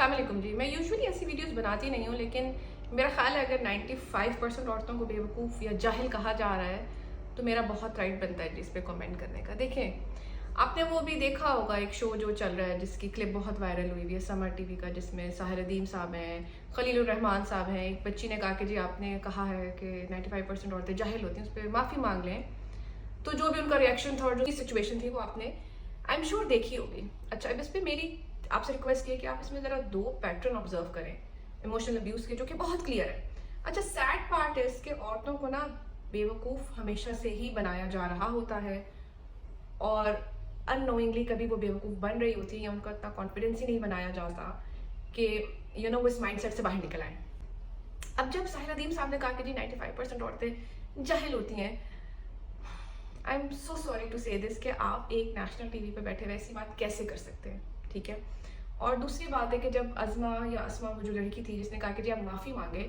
अस्सलामुअलैकुम जी। मैं यूजुअली ऐसी वीडियोस बनाती नहीं हूँ, लेकिन मेरा ख्याल है अगर 95% औरतों को बेवकूफ़ या जाहिल कहा जा रहा है तो मेरा बहुत राइट बनता है जिस पे कमेंट करने का। देखें, आपने वो भी देखा होगा एक शो जो चल रहा है जिसकी क्लिप बहुत वायरल हुई हुई है, समर टीवी का, जिसमें साहिर अदीम साहब हैं, खलीलुर रहमान साहब हैं। एक बच्ची ने कहा कि जी आपने कहा है कि 95% औरतें जाहिल होती हैं, उस पर माफ़ी मांग लें। तो जो भी उनका रिएक्शन था और जो सिचुएशन थी वो आपने आई एम श्योर देखी होगी। अच्छा, अब इस पर मेरी आपसे रिक्वेस्ट की है कि आप इसमें ज़रा दो पैटर्न ऑब्जर्व करें इमोशनल अब्यूज़ के, जो कि बहुत क्लियर है। अच्छा, सैड पार्ट है इसके, औरतों को ना बेवकूफ़ हमेशा से ही बनाया जा रहा होता है और अननोइंगली कभी वो बेवकूफ़ बन रही होती है या उनका इतना कॉन्फिडेंस ही नहीं बनाया जाता कि वो इस माइंडसेट से बाहर निकल आए। अब जब साहिर अदीम साहब ने कहा कि जी 95% औरतें जाहिल होती हैं, I am so sorry to say this कि आप एक नेशनल टीवी पे बैठे हुए ऐसी बात कैसे कर सकते हैं, ठीक है। और दूसरी बात है कि जब अज़मा या अस्मा, वो जो लड़की थी जिसने कहा कि जी आप माफ़ी मांगे,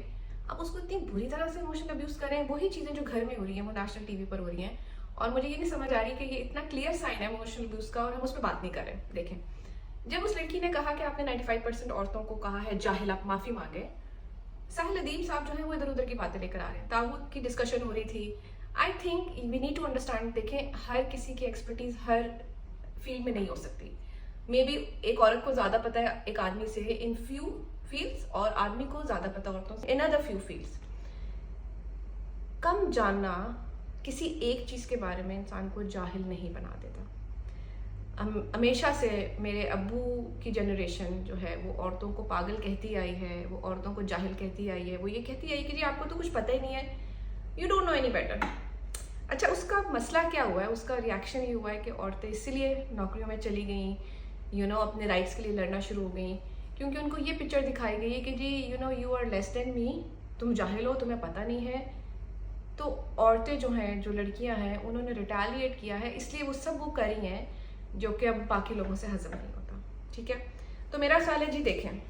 आप उसको इतनी बुरी तरह से इमोशनल अब्यूज़ करें, वही चीज़ें जो घर में हो रही हैं वो नेशनल टीवी पर हो रही हैं। और मुझे ये नहीं समझ आ रही कि ये इतना क्लियर साइन है इमोशनल अब्यूज़ का और हम उस पर बात नहीं कर रहे। देखें, जब उस लड़की ने कहा कि आपने 95% औरतों को कहा है जाहिल, आप माफ़ी मांगे, साहिल अदीम साहब जो है वो इधर उधर की बातें लेकर आ रहे हैं, ताबूत की डिस्कशन हो रही थी। I think we need to understand. देखें, हर किसी की एक्सपर्टीज हर फील्ड में नहीं हो सकती। मे बी एक औरत को ज़्यादा पता है एक आदमी से इन फ्यू फील्ड्स, और आदमी को ज़्यादा पता औरतों से इन अदर फ्यू फील्ड्स। कम जानना किसी एक चीज़ के बारे में इंसान को जाहिल नहीं बना देता। हमेशा से मेरे अब्बू की जनरेशन जो है वो औरतों को पागल कहती आई है, वो औरतों को जाहिल कहती आई है, वो ये कहती आई कि जी आपको तो कुछ पता ही नहीं है, you don't know any better. अच्छा, उसका मसला क्या हुआ है? उसका रिएक्शन ये हुआ है कि औरतें इसीलिए नौकरियों में चली गई, अपने राइट्स के लिए लड़ना शुरू हो गई, क्योंकि उनको ये पिक्चर दिखाई गई है कि जी you are less than me, तुम जाहिल हो, तुम्हें पता नहीं है। तो औरतें जो हैं, जो लड़कियां हैं, उन्होंने रिटेलिएट किया है, इसलिए वो सब वो करी हैं जो कि अब बाकी लोगों से हजम नहीं होता, ठीक है। तो मेरा ख्याल है जी, देखें,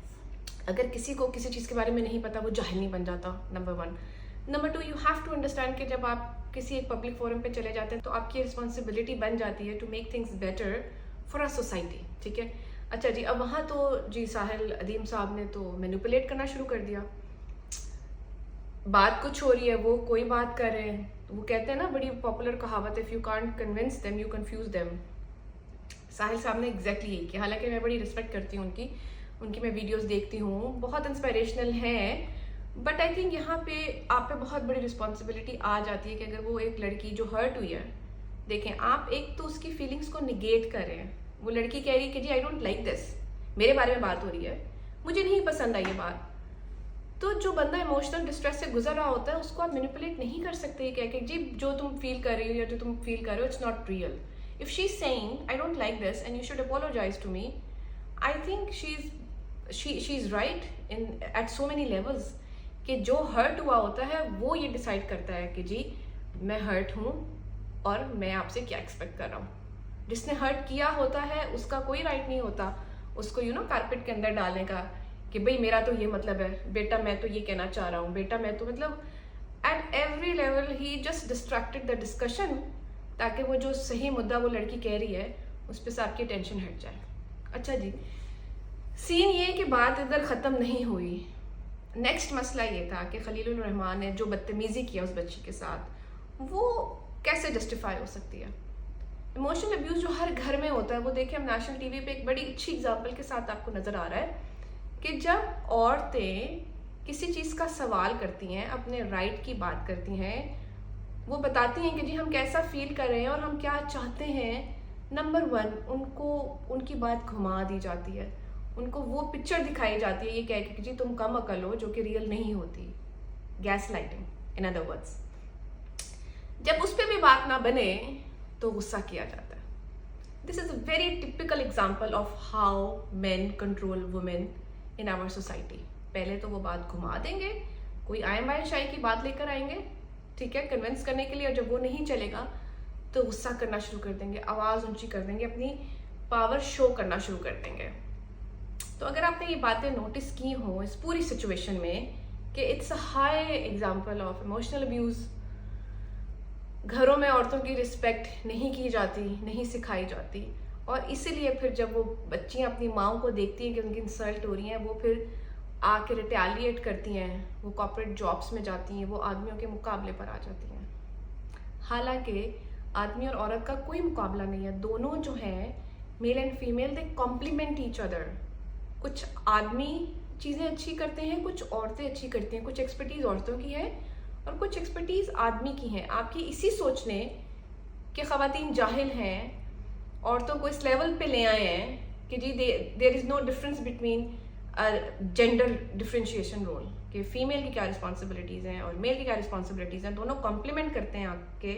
अगर किसी को किसी चीज़ के बारे में नहीं पता वो जाहिल नहीं बन जाता, number 1। Number 2, you have to understand कि जब आप किसी एक पब्लिक फोरम पे चले जाते हैं तो आपकी रिस्पॉन्सिबिलिटी बन जाती है to make things better for a society, ठीक है। अच्छा जी, अब वहाँ तो जी साहिल अदीम साहब ने तो मैनिपुलेट करना शुरू कर दिया। बात कुछ हो रही है, वो कोई बात कर रहे हैं, वो कहते हैं ना, बड़ी पॉपुलर कहावत, if you can't convince them you confuse them. Sahil साहब ने एग्जैक्टली यही किया। हालांकि मैं बड़ी रिस्पेक्ट करती हूँ उनकी मैं वीडियोस देखती हूँ, बहुत इंस्पिरेशनल हैं, बट आई थिंक यहाँ पे आप पे बहुत बड़ी रिस्पॉन्सिबिलिटी आ जाती है कि अगर वो एक लड़की जो हर्ट हुई है, देखें, आप एक तो उसकी फीलिंग्स को निगेट कर रहे हैं। वो लड़की कह रही है कि जी आई डोंट लाइक दिस, मेरे बारे में बात हो रही है, मुझे नहीं पसंद आई ये बात। तो जो बंदा इमोशनल डिस्ट्रेस से गुजर रहा होता है उसको आप मैनिपुलेट नहीं कर सकते कह के जी जो तुम फील कर रही हो या जो तुम फील कर रहे हो it's not real. If she is saying I don't like this and you should apologise to me, I think she is right in at so many levels कि जो हर्ट हुआ होता है वो ये डिसाइड करता है कि जी मैं हर्ट हूँ और मैं आपसे क्या एक्सपेक्ट कर रहा हूँ। जिसने हर्ट किया होता है उसका कोई राइट नहीं होता उसको कारपेट के अंदर डालने का कि भाई मेरा तो ये मतलब है, बेटा मैं तो ये कहना चाह रहा हूँ, बेटा मैं तो मतलब at every level he just distracted the discussion, ताकि वो जो सही मुद्दा वो लड़की कह रही है उस पर से आपकी टेंशन हट जाए। अच्छा जी, सीन ये कि बात इधर ख़त्म नहीं हुई। नेक्स्ट मसला ये था कि खलीलुर रहमान ने जो बदतमीज़ी किया उस बच्ची के साथ, वो कैसे जस्टिफाई हो सकती है? इमोशनल अब्यूज़ जो हर घर में होता है, वो देखिए हम नेशनल टीवी पे एक बड़ी अच्छी एग्जाम्पल के साथ आपको नज़र आ रहा है कि जब औरतें किसी चीज़ का सवाल करती हैं, अपने राइट की बात करती हैं, वो बताती हैं कि जी हम कैसा फील कर रहे हैं और हम क्या चाहते हैं, नंबर 1 उनको उनकी बात घुमा दी जाती है, उनको वो पिक्चर दिखाई जाती है ये कह के कि जी तुम कम अकल हो, जो कि रियल नहीं होती। Gas lighting in other words. जब उस पर भी बात ना बने तो गुस्सा किया जाता है। This is a very typical example of how men control women in our society. पहले तो वो बात घुमा देंगे, कोई आए बाय शाही की बात लेकर आएंगे, ठीक है, कन्विंस करने के लिए, और जब वो नहीं चलेगा तो गुस्सा करना शुरू कर देंगे, आवाज़ ऊंची कर देंगे, अपनी पावर शो करना शुरू कर देंगे। तो अगर आपने ये बातें नोटिस की हो इस पूरी सिचुएशन में कि it's a high example of emotional abuse, घरों में औरतों की रिस्पेक्ट नहीं की जाती, नहीं सिखाई जाती, और इसीलिए फिर जब वो बच्चियाँ अपनी माओ को देखती हैं कि उनकी इंसल्ट हो रही हैं, वो फिर आके रिटेलिएट करती हैं, वो कॉर्पोरेट जॉब्स में जाती हैं, वो आदमियों के मुकाबले पर आ जाती हैं। हालांकि आदमी और औरत का कोई मुकाबला नहीं है, दोनों जो हैं male and female, they complement each other. कुछ आदमी चीज़ें अच्छी करते हैं, कुछ औरतें अच्छी करती हैं, कुछ एक्सपर्टीज़ औरतों की है और कुछ एक्सपर्टीज़ आदमी की है। आपकी इसी सोचने कि ख़वातीन जाहिल हैं, औरतों को इस लेवल पे ले आए हैं कि जी there is no difference between gender differentiation role, कि फ़ीमेल की क्या रिस्पॉन्सिबिलिटीज़ हैं और मेल की क्या रिस्पॉन्सिबिलिटीज़ हैं, दोनों कॉम्प्लीमेंट करते हैं आपके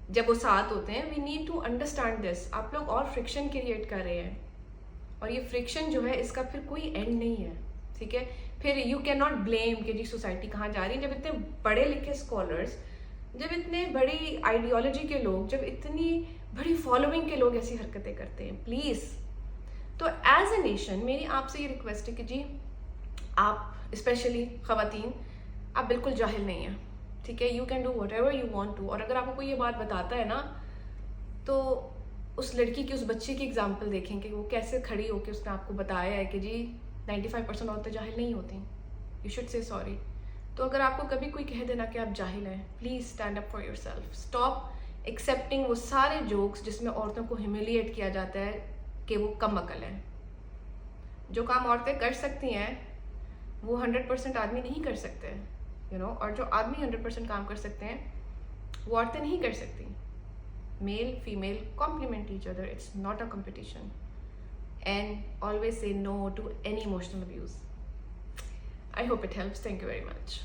जब वो साथ होते हैं। We need to understand this. आप लोग और फ्रिक्शन क्रिएट कर रहे हैं और ये फ्रिक्शन जो है इसका फिर कोई एंड नहीं है, ठीक है। फिर यू कैन नॉट ब्लेम कि जी सोसाइटी कहाँ जा रही है, जब इतने पढ़े लिखे स्कॉलर्स, जब इतने बड़ी आइडियोलॉजी के लोग, जब इतनी बड़ी फॉलोइंग के लोग ऐसी हरकतें करते हैं। प्लीज़, तो एज ए नेशन मेरी आपसे ये रिक्वेस्ट है कि जी आप स्पेशली ख़वातीन, आप बिल्कुल जाहिल नहीं हैं, ठीक है। You can do whatever you want to. और अगर आपको कोई ये बात बताता है ना, तो उस लड़की की, उस बच्चे की एग्जाम्पल देखें कि वो कैसे खड़ी होकर उसने आपको बताया है कि जी 95% औरतें जाहिल नहीं होती, यू शुड से सॉरी। तो अगर आपको कभी कोई कह देना कि आप जाहिल हैं, please stand up for your self. Stop accepting वो सारे जोक्स जिसमें औरतों को ह्यूमिलिएट किया जाता है कि वो कम अकल हैं। जो काम औरतें कर सकती हैं वो 100% आदमी नहीं कर सकते, यू नो। और जो आदमी 100% काम कर सकते हैं वो औरतें नहीं कर सकती। Male, female, complement each other. It's not a competition. And always say no to any emotional abuse. I hope it helps. Thank you very much.